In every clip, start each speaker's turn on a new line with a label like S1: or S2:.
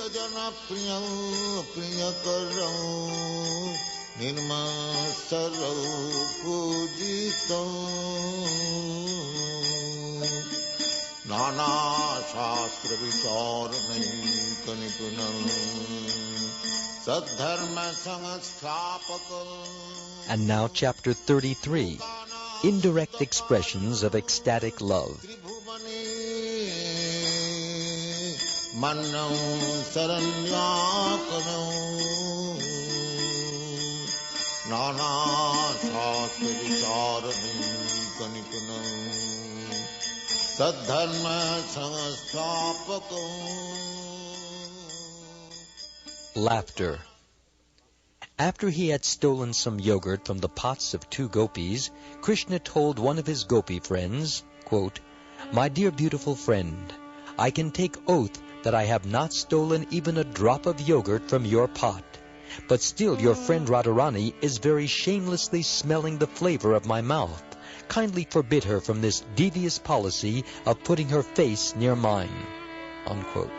S1: जनप्रियं प्रियकरं निर्मत्सरं पूजितं नानाशास्त्रविचारणैकनिपुणं सद्धर्मसंस्थापकम्.
S2: And now chapter 33, Indirect Expressions of Ecstatic Love.
S1: Mannam saranyakanam nana shastra vicharanam kanipunam saddharma sanstapakam.
S2: Laughter. After he had stolen some yogurt from the pots of two gopis, Krishna told one of his gopi friends, quote, "My dear beautiful friend, I can take oath that I have not stolen even a drop of yogurt from your pot. But still your friend Radharani is very shamelessly smelling the flavor of my mouth. Kindly forbid her from this devious policy of putting her face near mine." Unquote.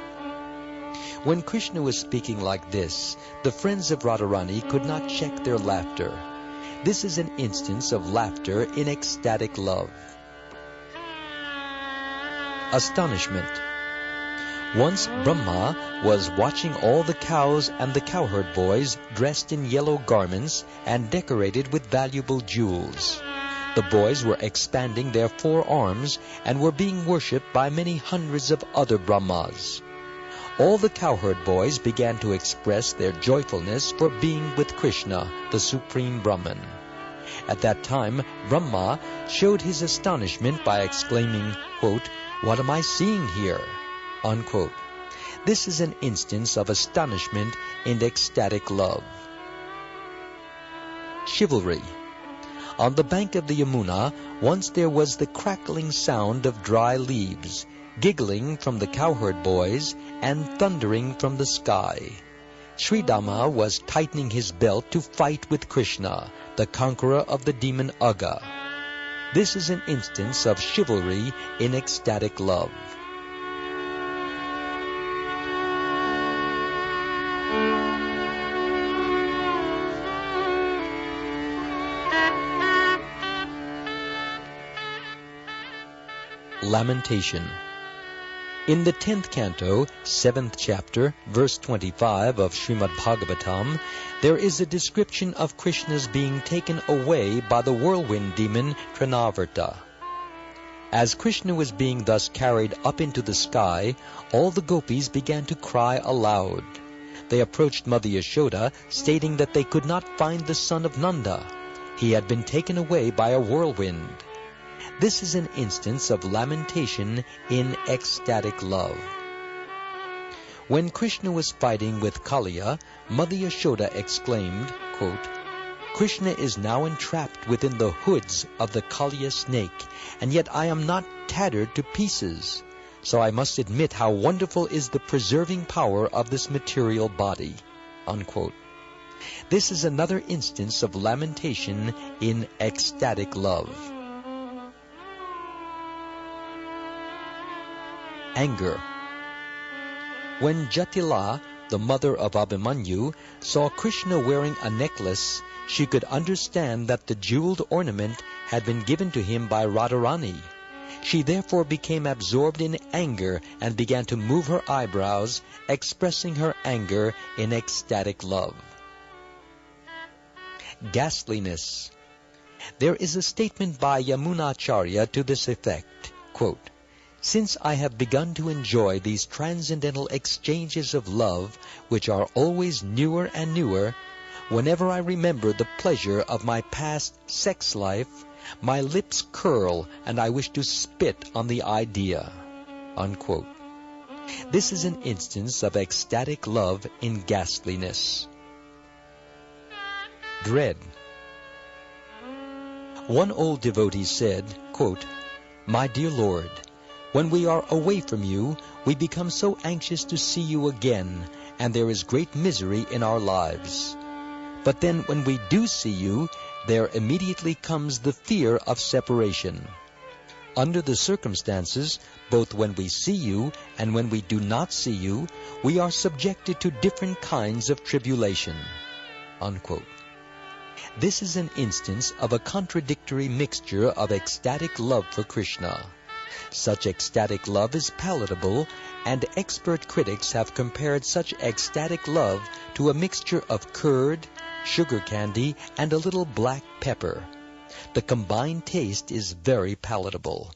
S2: When Krishna was speaking like this, the friends of Radharani could not check their laughter. This is an instance of laughter in ecstatic love. Astonishment. Once Brahma was watching all the cows and the cowherd boys dressed in yellow garments and decorated with valuable jewels. The boys were expanding their forearms and were being worshipped by many hundreds of other Brahmas. All the cowherd boys began to express their joyfulness for being with Krishna, the Supreme Brahman. At that time, Brahma showed his astonishment by exclaiming, quote, "What am I seeing here?" Unquote. This is an instance of astonishment in ecstatic love. Chivalry. On the bank of the Yamuna, once there was the crackling sound of dry leaves, giggling from the cowherd boys, and thundering from the sky. Sri Dama was tightening his belt to fight with Krishna, the conqueror of the demon Agga. This is an instance of chivalry in ecstatic love. Lamentation. In the 10th canto, 7th chapter, verse 25 of Srimad Bhagavatam, there is a description of Krishna's being taken away by the whirlwind demon Trinavarta. As Krishna was being thus carried up into the sky, all the gopis began to cry aloud. They approached Mother Yashoda, stating that they could not find the son of Nanda. He had been taken away by a whirlwind. This is an instance of lamentation in ecstatic love. When Krishna was fighting with Kaliya, Mother Yashoda exclaimed, quote, "Krishna is now entrapped within the hoods of the Kaliya snake, and yet I am not tattered to pieces. So I must admit how wonderful is the preserving power of this material body." Unquote. This is another instance of lamentation in ecstatic love. Anger. When Jatila, the mother of Abhimanyu, saw Krishna wearing a necklace, she could understand that the jeweled ornament had been given to him by Radharani. She therefore became absorbed in anger and began to move her eyebrows, expressing her anger in ecstatic love. Ghastliness. There is a statement by Yamunacharya to this effect, quote, "Since I have begun to enjoy these transcendental exchanges of love, which are always newer and newer, whenever I remember the pleasure of my past sex life, my lips curl and I wish to spit on the idea." Unquote. This is an instance of ecstatic love in ghastliness. Dread. One old devotee said, quote, "My dear Lord, when we are away from you, we become so anxious to see you again, and there is great misery in our lives. But then when we do see you, there immediately comes the fear of separation. Under the circumstances, both when we see you and when we do not see you, we are subjected to different kinds of tribulation." Unquote. This is an instance of a contradictory mixture of ecstatic love for Krishna. Such ecstatic love is palatable, and expert critics have compared such ecstatic love to a mixture of curd, sugar candy, and a little black pepper. The combined taste is very palatable.